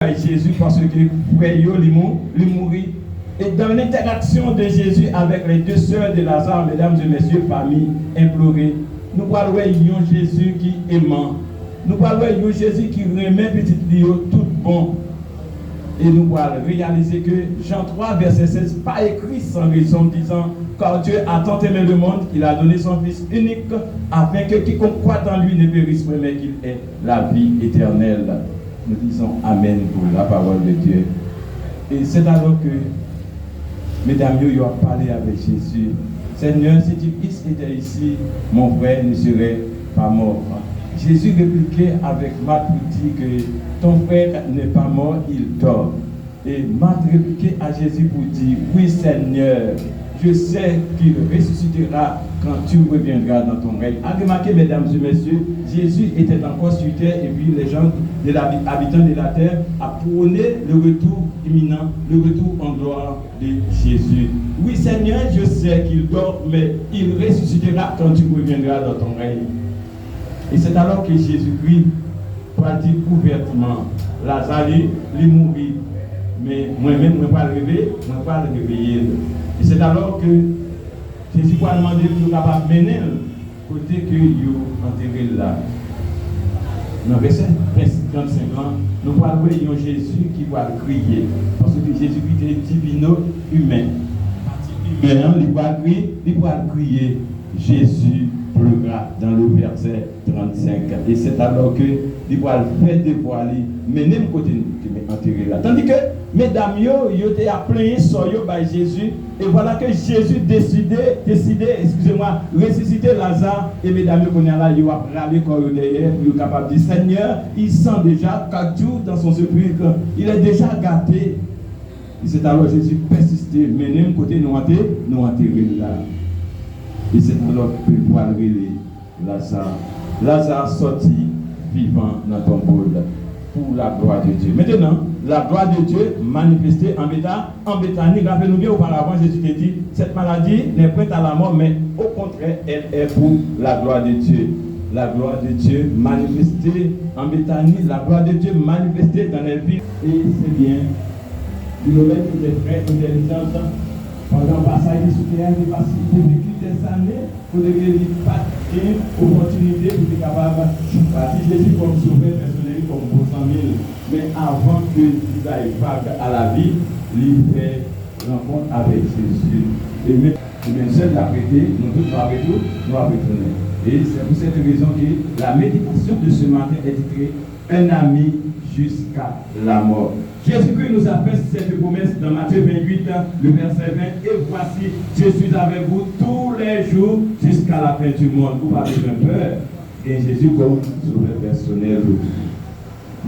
Jésus parce que frère lui mourit. Et dans l'interaction de Jésus avec les deux sœurs de Lazare, mesdames et messieurs, famille implorée, nous voyons Jésus qui aimant. Nous voyons Jésus qui remet petit Léo tout bon. Et nous voyons réaliser que Jean 3, verset 16, pas écrit sans raison, disant, car Dieu a tant aimé le monde qu'il a donné son Fils unique, afin que quiconque croit en lui ne périsse pas, mais qu'il ait la vie éternelle. Nous disons Amen pour la parole de Dieu. Et c'est alors que, mesdames, ils ont parlé avec Jésus. Seigneur, si tu étais ici, mon frère ne serait pas mort. Jésus répliquait avec Marthe pour dire que ton frère n'est pas mort, il dort. Et Marthe répliquait à Jésus pour dire, oui Seigneur, je sais qu'il ressuscitera quand tu reviendras dans ton règne. À remarquer, mesdames et messieurs, Jésus était encore sur terre et puis les gens, les habitants de la terre, a prôné le retour imminent, le retour en gloire de Jésus. Oui Seigneur, je sais qu'il dort, mais il ressuscitera quand tu reviendras dans ton règne. Et c'est alors que Jésus-Christ va dire ouvertement, Lazare, il mourit, mais moi-même, je ne vais pas le réveiller, je ne vais pas le réveiller. Et c'est alors que Jésus va demander pour capable de mener côté que vous enterrez là. Dans le verset 35 ans, nous voyons Jésus qui va crier. Parce que Jésus est divino-humain. Il va crier Jésus pleura dans le verset 35. Et c'est alors que il va le faire dévoiler, mais même côté qui m'est enterré là. Tandis que, mesdames, ils étaient appelés sur Jésus, et voilà que Jésus décidait, excusez-moi, ressusciter Lazare, et mesdames, ils ont râlé comme derrière, ils sont capables de dire, Seigneur, il sent déjà 4 jours dans son sépulcre, il est déjà gâté. Et c'est alors que Jésus persistait, mais même côté nous enterré là. Et c'est alors que vous voyez Lazare. Lazare sorti vivant dans ton bol pour la gloire de Dieu. Maintenant, la gloire de Dieu manifestée en Béthanie. Rappelez-nous bien auparavant, Jésus te dit, cette maladie n'est prête à la mort, mais au contraire, elle est pour la gloire de Dieu. La gloire de Dieu manifestée en Béthanie, la gloire de Dieu manifestée dans les vies. Et c'est bien, il aurait été très intelligent. Pendant le passage de soutien, il a vécu des années pour ne pas d'opportunité pour être capable de partir Jésus comme sauveur personnel, comme beau 100 000. Mais avant qu'il aille à la vie, il fait rencontre avec Jésus. Et même seul l'a prêté, nous tous nous retourner. Et c'est pour cette raison que la méditation de ce matin est titrée Un ami jusqu'à la mort. Jésus-Christ nous a fait cette promesse dans Matthieu 28, le verset 20. Et voici, je suis avec vous tous les jours jusqu'à la fin du monde. Vous n'avez pas peur. Et Jésus, comme sauveur personnel,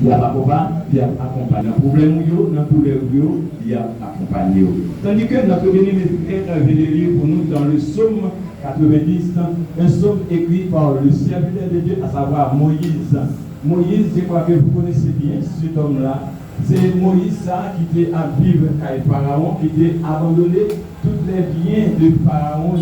il y a papa, il y a accompagné. Dans le problème, dans tous les lieux, il y a accompagné. Tandis que notre bénéficiaire vient de lire pour nous dans le psaume 90, un psaume écrit par le serviteur de Dieu, à savoir Moïse. Moïse, je crois que vous connaissez bien cet homme-là. C'est Moïse ça, qui était à vivre avec Pharaon, qui était abandonné tous les biens de Pharaon,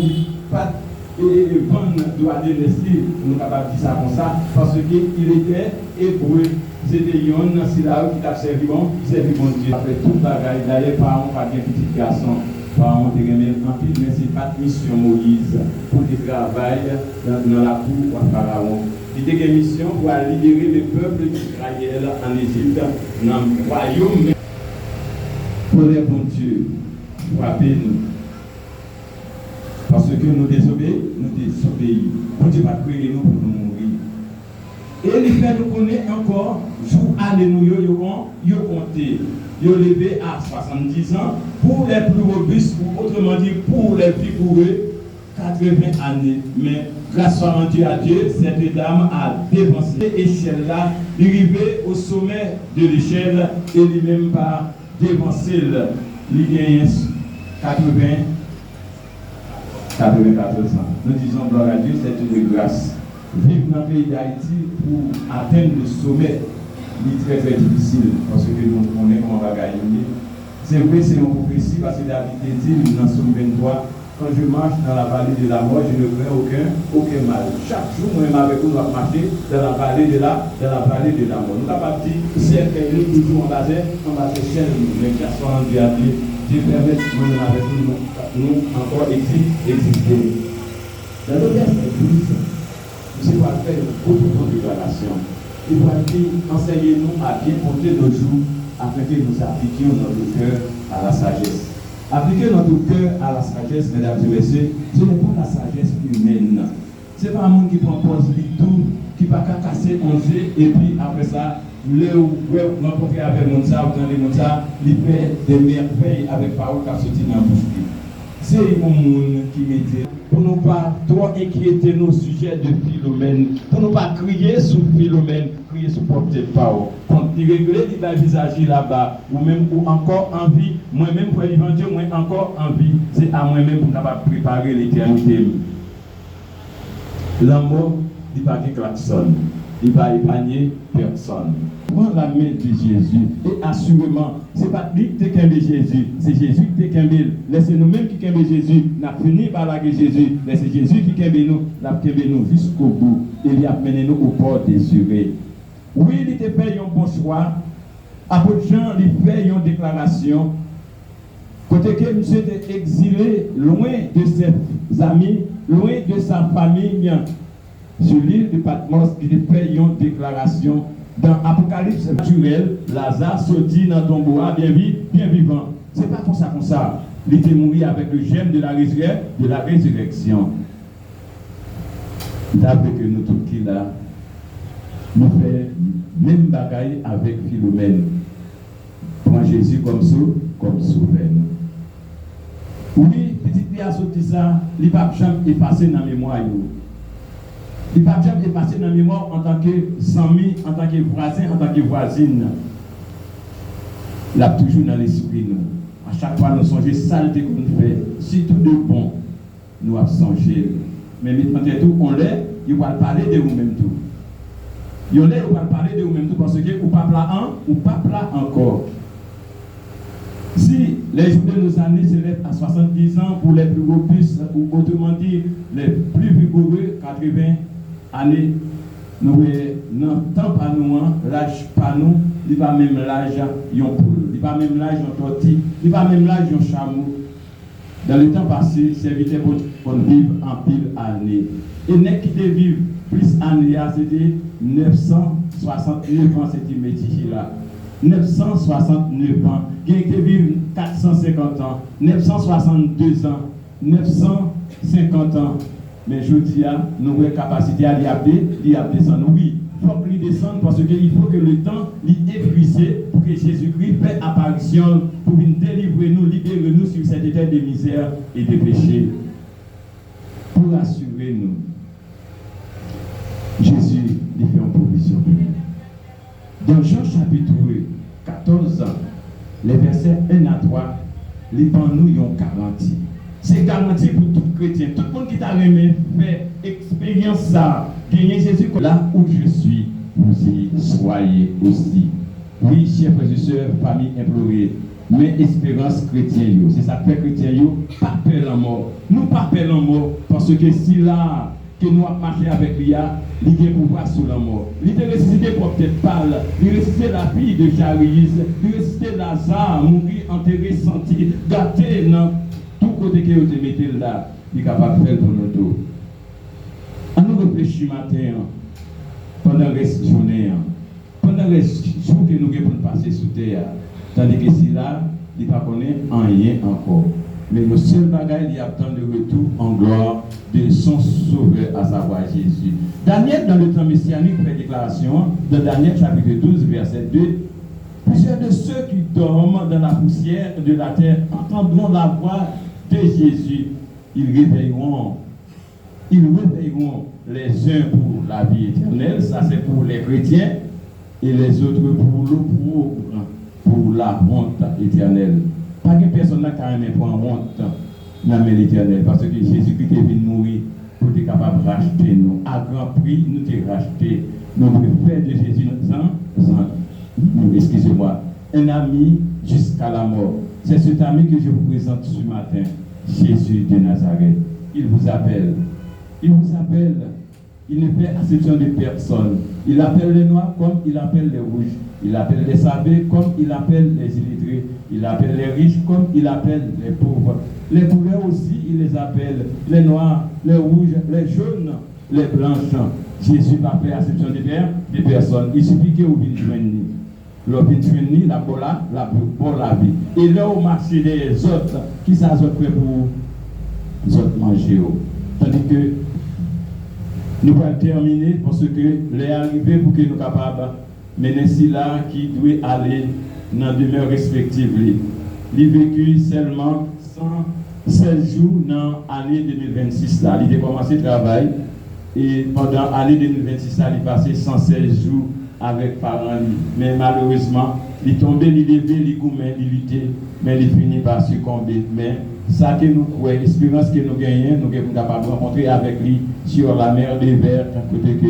et vendre doit délaisser, nous sommes capables de dire ça comme ça, parce qu'il était hébreu. C'était Yon, c'est là qui t'a servi bon Dieu. Après tout le bagage, d'ailleurs, Pharaon pas bien petit garçon. Pharaon te remet en pile, mais c'est pas mission Moïse pour qu'il travaille dans la cour à Pharaon. Il était une mission pour libérer le peuple d'Israël en Égypte, dans le royaume. Pour les bons Dieu, frappez-nous. Parce que nous désobéissons. Pour Dieu va créer nous pour nous mourir. Et il fait nous connaître encore, jour année nous y compté. Ils ont levé à 70 ans pour les plus robustes, ou autrement dit pour les vigoureux, 80 années. Mais grâce à Dieu, cette dame a dévancé l'échelle là, arrivé au sommet de l'échelle et lui-même pas dévancé l'idée 94 ans. Nous disons gloire à Dieu, c'est une grâce. Vivre dans le pays d'Haïti pour atteindre le sommet, c'est très difficile parce que nous connaissons comment on va gagner. C'est vrai, c'est une prophétie parce que David dit dans Somme 23, quand je marche dans la vallée de la mort, je ne crains aucun mal. Chaque jour, moi-même avec vous, nous allons marcher dans la vallée de la mort. Nous avons dit, c'est que nous toujours en bas chaîne, les personnes qui ont dit, Dieu permet nous avec nous encore exister. Dans le verset 12, nous allons faire une autre déclaration. Il va dire, enseignez-nous à bien compter nos jours afin que nous appliquions notre cœur à la sagesse. Appliquer notre cœur à la sagesse, mesdames et messieurs, ce n'est pas la sagesse humaine. Ce n'est pas un monde qui propose tout, qui va casser un jeu, et puis après ça, rencontrer avec le monde, il fait des merveilles avec parole qui a sorti dans la bouche. C'est un monde qui met pour ne pas trop inquiéter nos sujets de Philomène, pour ne pas crier sur Philomène, crier sur porte parole. Quand tu régler le visage là-bas, ou même ou encore envie, moi-même pour l'évangile, moi encore envie, c'est à moi-même pour préparer l'éternité. L'amour, il va pas klaxon, il va épargner personne. Prends la main de Jésus et assurément, ce n'est pas lui qui t'a de Jésus, c'est Jésus qui t'a qu'embé. Laissez nous-mêmes qui qu'embé Jésus, n'a fini par la Jésus, laissez Jésus qui qu'embé nous jusqu'au bout. Il a mené nous au port désiré. Oui, il t'a fait un bon choix. Apôtre Jean, il fait une déclaration. Côté que monsieur était exilé, loin de ses amis, loin de sa famille, sur l'île de Patmos, il fait une déclaration. Dans l'Apocalypse naturel, Lazare sortit dans ton bois bien vivant. Ce n'est pas comme ça. Il était mort avec le gemme de la résurrection. D'après que nous tous qui là, nous faisons même bagaille avec Philomène. Prends Jésus comme sauveur. Oui, petite fille a sorti ça, il ne va jamais effacer dans la mémoire. Il ne va jamais effacer dans la mémoire en tant que ami, en tant que voisin, en tant que voisine. Il a toujours dans l'esprit. À chaque fois, nous songeons saleté qu'on fait, si tout de bon, nous avons songé. Mais maintenant, tout, on l'est, il va parler de vous-même tout. Il va parler de vous-même tout parce que ou pas là encore. Si les jours de nos années s'élèvent à 70 ans pour les plus robustes, ou autrement dit, les plus vigoureux, 80 années, nous n'entendons pas nous, l'âge pas nous, il va même l'âge yon poule, il va même l'âge yon tortille, il va même l'âge yon chameau. Dans le temps passé, serviteur pour vivre en pile année. Et n'est qui vivre plus année, c'était 969 ans, c'était métier là. 969 ans, qui vivre 450 ans, 962 ans, 950 ans. Mais je dis, nous avons la capacité à l'y descendre. Oui, il faut qu'il descende parce qu'il faut que le temps l'y épuisé pour que Jésus-Christ fasse apparition pour nous délivrer, nous libérer nous sur cet état de misère et de péché. Pour assurer nous, Jésus lui fait une provision. Dans Jean chapitre 14, les versets 1 à 3, les pans nous y ont garanti. C'est garanti pour tout chrétien. Tout le monde qui t'a aimé fait expérience ça. Gagner Jésus là où je suis, vous y soyez aussi. Oui, chers frères et sœurs, famille implorée, mais espérance chrétienne, c'est ça que fait chrétien, pas peur la mort. Nous pas peur la mort parce que si là, que nous avons marché avec lui, il a pouvoir sur la mort. Il a ressuscité pour peut-être parler, il a ressuscité la fille de Jairus, il a ressuscité Lazare, mourir, enterré, senti, gâté dans tout côté que vous mettez là, il est capable de faire pour nous tous. On nous réfléchit matin, pendant la journée, pendant les jours que nous avons passé sous terre, tandis que si là, il ne connaît rien encore. Mais le seul bagage, il attend le retour en gloire de son sauveur, à savoir Jésus. Daniel, dans le temps messianique, fait déclaration, dans Daniel chapitre 12, verset 2, plusieurs de ceux qui dorment dans la poussière de la terre entendront la voix de Jésus. Ils réveilleront les uns pour la vie éternelle, ça c'est pour les chrétiens, et les autres pour l'opprobre, pour la honte éternelle. Pas que personne n'a carrément pour honte dans l'éternel, parce que Jésus-Christ est venu mourir pour être capable de racheter nous. À grand prix, nous t'ai racheté. Nous préférons de Jésus, excusez-moi, un ami jusqu'à la mort. C'est cet ami que je vous présente ce matin. Jésus de Nazareth. Il vous appelle. Il vous appelle. Il ne fait exception de personne. Il appelle les noirs comme il appelle les rouges. Il appelle les savants comme il appelle les illettrés. Il appelle les riches comme il appelle les pauvres. Les couleurs aussi, il les appelle. Les noirs, les rouges, les jaunes, les blanches. Jésus n'a fait exception de personnes. Il suffit que vous veniez. L'opinion, la bola, la vie. Et là, au marché des autres, qui ça autres prêt pour les autres manger. Tandis que nous allons terminer parce que les arrivés pour que nous soyons capables de mener cela qui doit aller dans des demeures respectives. Il vécu seulement 116 jours dans l'année 2026. Là. Il a commencé le travail et pendant l'année 2026, il a passé 116 jours avec parents. Mais malheureusement, il est tombé, il est levé, il est gourmand, il luttait, mais il finit par succomber. Mais ça que nous croyons, l'espérance que nous gagnons, nous sommes capables de rencontrer avec lui sur la mer des Verts, côté que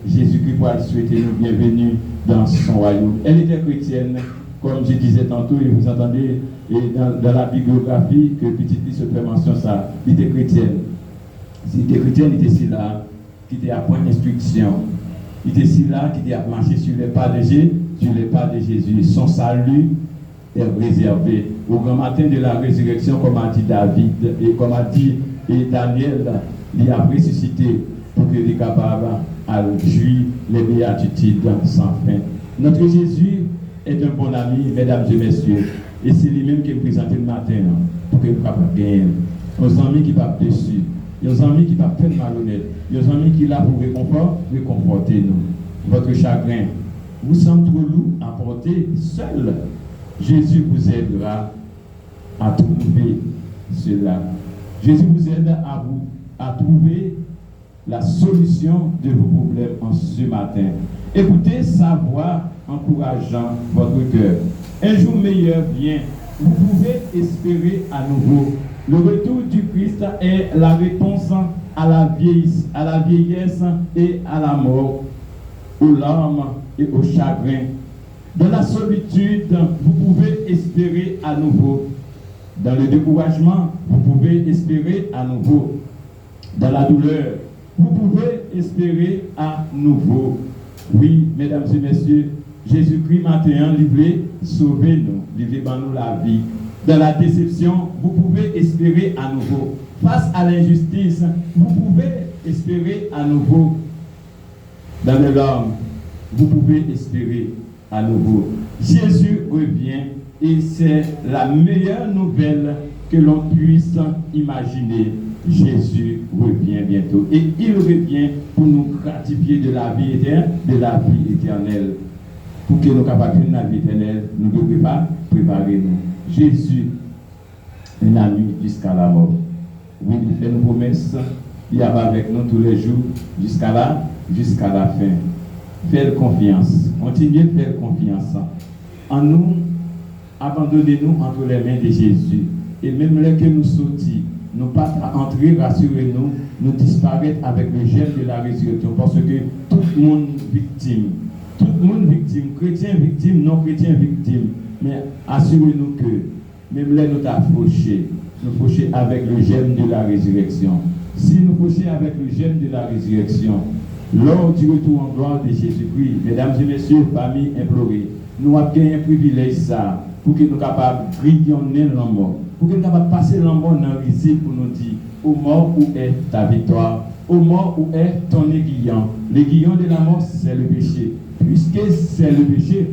Jésus-Christ va souhaiter nous bienvenue dans son royaume. Elle était chrétienne, comme je disais tantôt, et vous entendez et dans la biographie que Petite Lise se fait mention ça, il était chrétienne. S'il était chrétienne, il était si là, qui était à point d'instruction. Il était si là, qui était à marcher sur les pas de Jésus. Son salut est réservé au grand matin de la résurrection, comme a dit David et comme a dit Daniel, il a ressuscité pour qu'il soit capable de jouir les béatitudes sans fin. Notre Jésus est un bon ami, mesdames et messieurs, et c'est lui-même qui est présenté le matin pour que nous puissions gagner. Nos amis qui ne pas dessus, nos amis qui ne pas faire malhonnête, nos amis qui sont là pour réconforter nous. Votre chagrin, vous sommes trop lourd à porter seul. Jésus vous aidera à trouver cela. Jésus vous aide à trouver la solution de vos problèmes en ce matin. Écoutez sa voix encourageant votre cœur. Un jour meilleur vient. Vous pouvez espérer à nouveau. Le retour du Christ est la réponse à la vieillesse et à la mort, aux larmes et au chagrin. Dans la solitude, vous pouvez espérer à nouveau. Dans le découragement, vous pouvez espérer à nouveau. Dans la douleur, vous pouvez espérer à nouveau. Oui, mesdames et messieurs, Jésus-Christ maintenant, livré, sauvez-nous, livrez nous la vie. Dans la déception, vous pouvez espérer à nouveau. Face à l'injustice, vous pouvez espérer à nouveau. Dans les larmes, vous pouvez espérer à nouveau. Jésus revient et c'est la meilleure nouvelle que l'on puisse imaginer. Jésus revient bientôt et il revient pour nous gratifier de la vie éternelle. Pour que nous capables de la vie éternelle, nous devons pas préparer nous. Jésus, un ami jusqu'à la mort. Oui, il fait une promesse, il est avec nous tous les jours jusqu'à la fin. Faites confiance, continuez de faire confiance en nous, abandonnez-nous entre les mains de Jésus. Et même là que nous sortis, nous pas entrer, rassurez-nous, nous disparaître avec le gel de la résurrection. Parce que tout le monde victime, chrétien victime, non chrétien victime. Mais assurez-nous que même là nous fauché, nous fauché avec le gel de la résurrection. Si nous fauchons avec le gel de la résurrection, lors du retour en gloire de Jésus-Christ, mesdames et messieurs, famille implorée, nous avons gagné un privilège ça, pour que nous soyons capables de grillonner l'amour, pour que nous soyons capables de passer l'amour dans le récit pour nous dire, au mort où est ta victoire, au mort où est ton aiguillon. L'aiguillon de la mort, c'est le péché. Puisque c'est le péché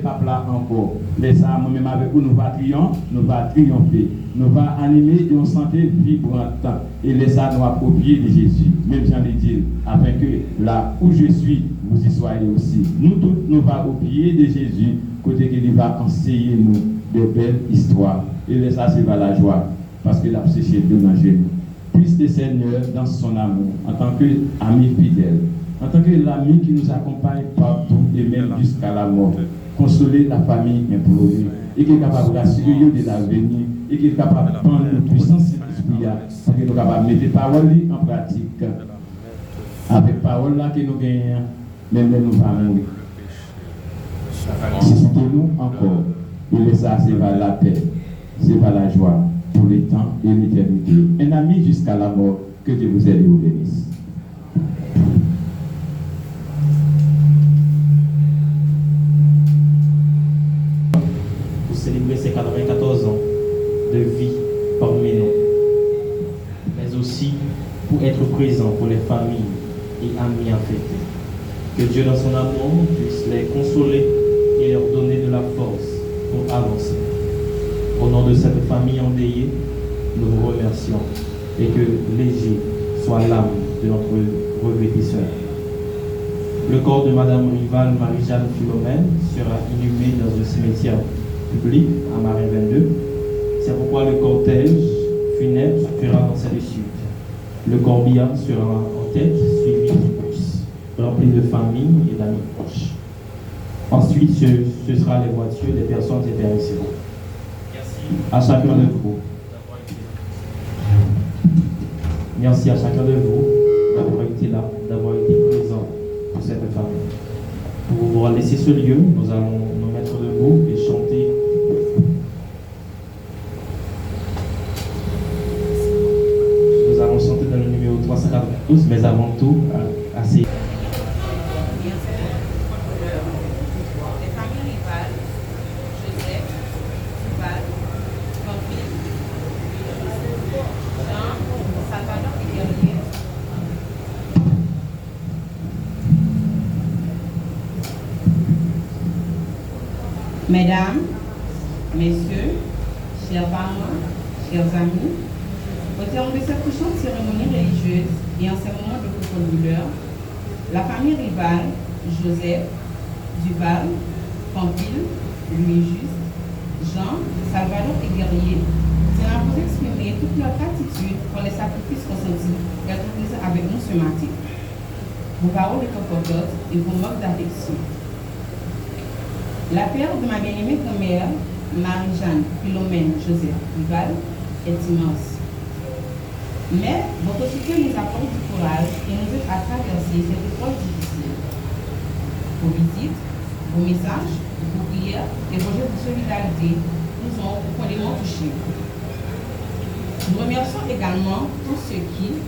pas là encore. Les âmes, même avec nous, nous va triompher, nous va animer une santé vibrante. Et les âmes nous approprier de Jésus, même j'en ai dit, afin que là où je suis, vous y soyez aussi. Nous tous, nous va au pied de Jésus, côté qu'il va enseigner nous de belles histoires. Et les ça, c'est la joie, parce qu'il a séché de manger. Puisse le Seigneur, dans son amour, en tant qu'ami fidèle, en tant que l'ami qui nous accompagne partout et même jusqu'à la mort, consoler la famille implorée et qui est capable d'assurer de l'avenir et qui est capable de prendre une puissance spirituelle pour que nous sommes capables de mettre les paroles en pratique. Avec les paroles là que nous gagnons, même nous allons mourir. Suscitez-nous encore. Et ça, c'est vers la paix, c'est vers la joie, pour les temps et l'éternité. Un ami jusqu'à la mort. Que Dieu vous aide et vous bénisse. Pour célébrer ces 94 ans de vie parmi nous, mais aussi pour être présent pour les familles et amis affectés. Que Dieu dans son amour puisse les consoler et leur donner de la force pour avancer. Au nom de cette famille endeuillée, nous vous remercions et que léger soit l'âme de notre regrettisseur. Le corps de Madame Rival Marie-Jeanne Philomène sera inhumé dans un cimetière public à Marin 22. C'est pourquoi le cortège funèbre fera dans cette suite. Le corbillard sera en tête, suivi du bus, rempli de familles et d'amis proches. Ensuite, ce sera les voitures des personnes intéressées. Merci à chacun de vous. Merci à chacun de vous d'avoir été là, d'avoir été présent pour cette famille. Pour vous laisser ce lieu, nous allons nous mettre debout et chanter. Nous allons chanter dans le numéro 392, mais avant tout, assez. Mesdames, Messieurs, chers parents, chers amis, au terme de cette touchante cérémonie religieuse et en ces moments de profonde douleur, la famille Rival, Joseph, Duval, Pampil, Louis-Juste, Jean, Salvador et Guerrier tient à vous exprimer toute leur gratitude pour les sacrifices consentis et accomplis avec nous ce matin. Vos paroles réconfortantes et vos mots d'affection. La perte de ma bien-aimée grand-mère, Marie-Jeanne Philomène Joseph Rival, est immense. Mais votre soutien nous apporte du courage et nous aide à traverser cette épreuve difficile. Vos visites, vos messages, vos prières et vos gestes de solidarité nous ont profondément touchés. Nous remercions également tous ceux qui,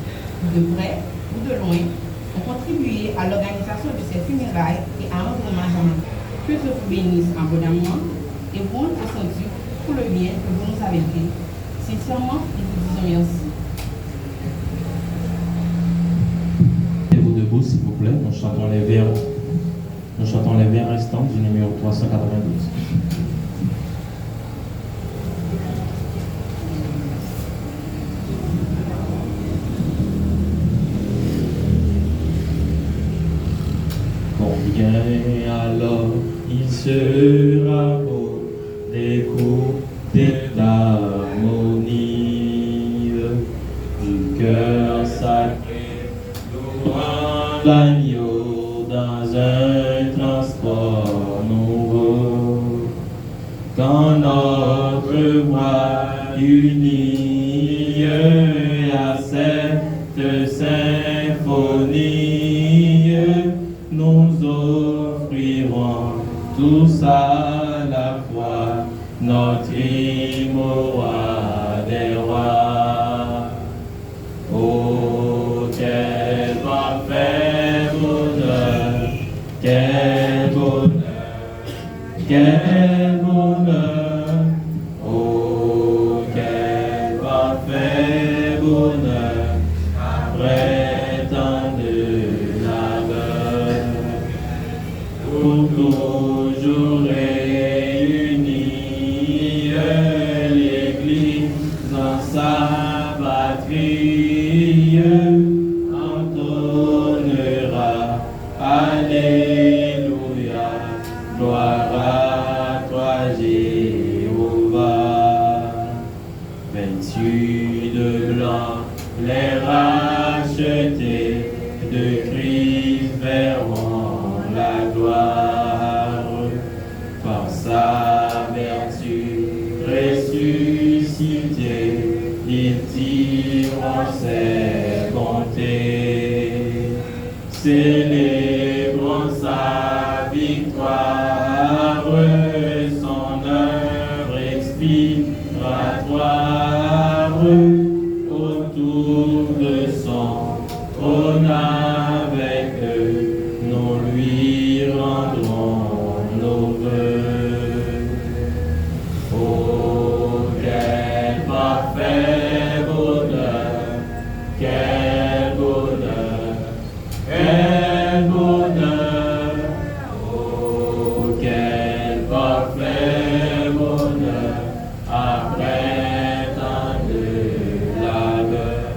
de près ou de loin, ont contribué à l'organisation de ces funérailles et à rendre hommage à ma mère. Que Dieu vous bénisse abondamment et vous rende attendu pour le bien que vous nous avez fait. Sincèrement, nous vous disons merci. Mettez-vous debout, s'il vous plaît. Nous chantons les vers restants du numéro 392. Combien alors il sera beau d'écouter l'harmonie du cœur sacré, louant l'agneau dans un transport nouveau. Quand notre voix unie à cette symphonie, nous offrirons tous à la fois notre hymne au roi des rois. Oh, quel parfait bonheur, quel bonheur, quel bonheur. Oh, quel parfait bonheur, après tant de labeur. Pour toujours réunis, l'Église dans sa patrie entonnera Alléluia, gloire à toi Jéhovah. Vêtus de blanc, les rachetés de Christ verront la gloire. Par sa vertu ressuscité, ils diront ses bontés, célébrons sa victoire, son œuvre expiatoire. infiltratoire autour de son trône avec eux, nous lui rendrons nos vœux. Oh, quel parfait bonheur, quel bonheur, quel bonheur, oh, quel parfait bonheur, après tant de labeur.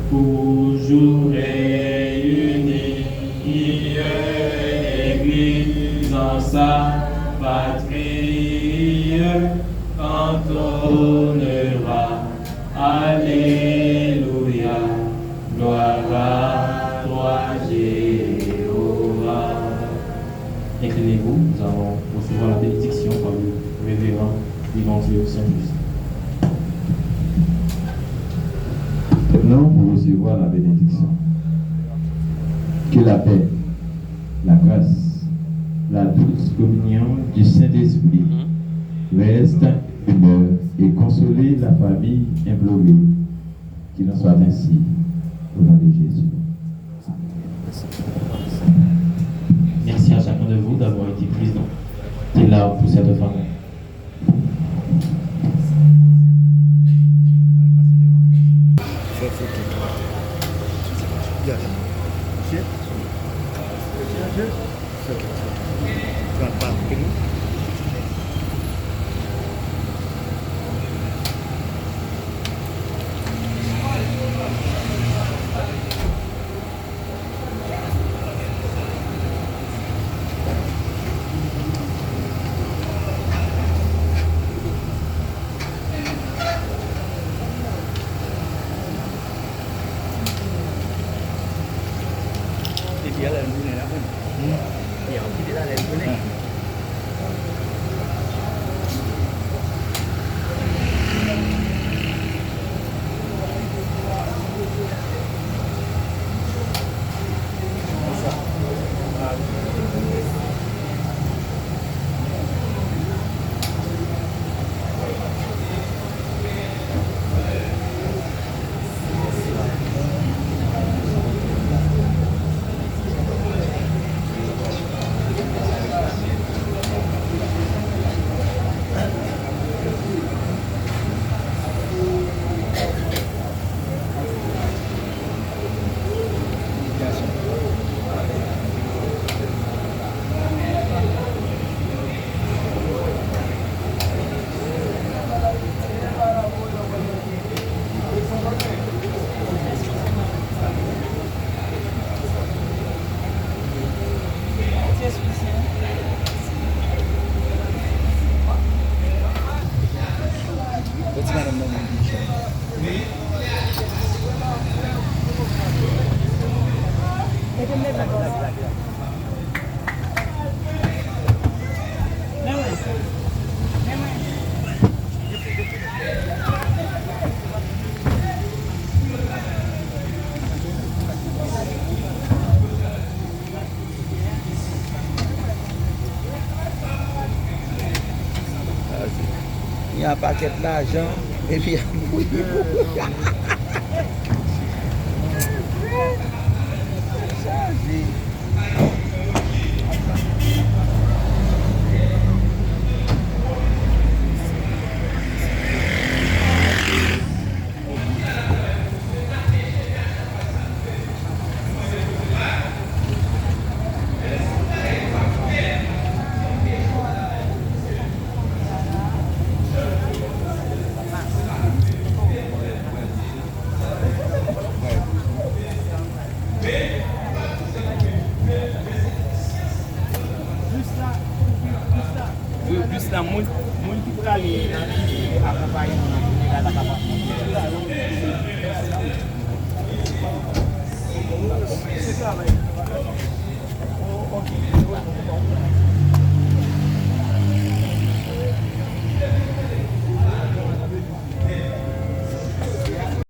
Toujours réunis, l'Église en sa patrie, cantonnera, Alléluia, gloire à toi, Jéhovah. Inclinez-vous, nous allons recevoir la bénédiction par le révérend Évangile Saint-Just. Maintenant, pour recevoir la bénédiction. Que la paix, la grâce, la douce communion du Saint-Esprit reste, demeure et consoler la famille implorée. Qu'il en soit ainsi, au nom de Jésus. Merci à chacun de vous d'avoir été présent. Et là pour cette famille. Il y a un paquet d'argent et puis plus la moun qui peut aller accompagner la